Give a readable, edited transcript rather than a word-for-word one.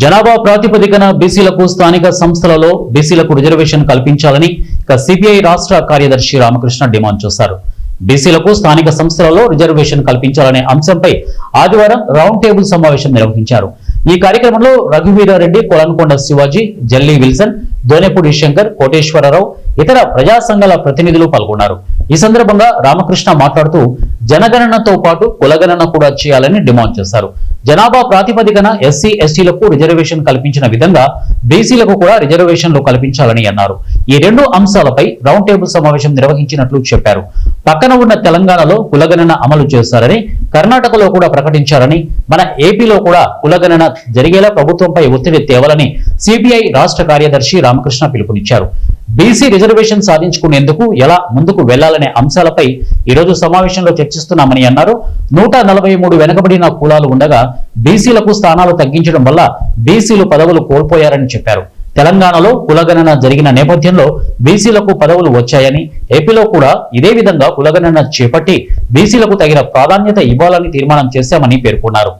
జనాభా ప్రాతిపదికన బీసీలకు స్థానిక సంస్థలలో బీసీలకు రిజర్వేషన్ కల్పించాలని సిపిఐ రాష్ట్ర కార్యదర్శి రామకృష్ణ డిమాండ్ చేశారు. బీసీలకు స్థానిక సంస్థలలో రిజర్వేషన్ కల్పించాలనే అంశంపై ఆదివారం రౌండ్ టేబుల్ సమావేశం నిర్వహించారు. ఈ కార్యక్రమంలో రఘువీరారెడ్డి, కొలన్కొండ శివాజీ, జల్లి విల్సన్, దోనెపూడి శంకర్, కోటేశ్వరరావు, ఇతర ప్రజా సంఘాల ప్రతినిధులు పాల్గొన్నారు. ఈ సందర్భంగా రామకృష్ణ మాట్లాడుతూ జనగణనతో పాటు కులగణన కూడా చేయాలని డిమాండ్ చేశారు. జనాభా ప్రాతిపదికన ఎస్సీ, ఎస్టీలకు రిజర్వేషన్ కల్పించిన విధంగా బీసీలకు కూడా రిజర్వేషన్లు కల్పించాలని అన్నారు. ఈ రెండు అంశాలపై రౌండ్ టేబుల్ సమావేశం నిర్వహించినట్లు చెప్పారు. పక్కన ఉన్న తెలంగాణలో కులగణన అమలు చేశారని, కర్ణాటకలో కూడా ప్రకటించారని, మన ఏపీలో కూడా కులగణన జరిగేలా ప్రభుత్వంపై ఒత్తిడి తేవాలని సిపిఐ రాష్ట్ర కార్యదర్శి రామకృష్ణ పిలుపునిచ్చారు. బీసీ రిజర్వేషన్ సాధించుకునేందుకు ఎలా ముందుకు వెళ్లాలనే అంశాలపై ఈరోజు సమావేశంలో చర్చిస్తున్నామని అన్నారు. 143 వెనుకబడిన కులాలు ఉండగా బీసీలకు స్థానాలు తగ్గించడం వల్ల బీసీలు పదవులు కోల్పోయారని చెప్పారు. తెలంగాణలో కులగణన జరిగిన నేపథ్యంలో బీసీలకు పదవులు వచ్చాయని, ఏపీలో కూడా ఇదే విధంగా కులగణన చేపట్టి బీసీలకు తగిన ప్రాధాన్యత ఇవ్వాలని తీర్మానం చేశామని పేర్కొన్నారు.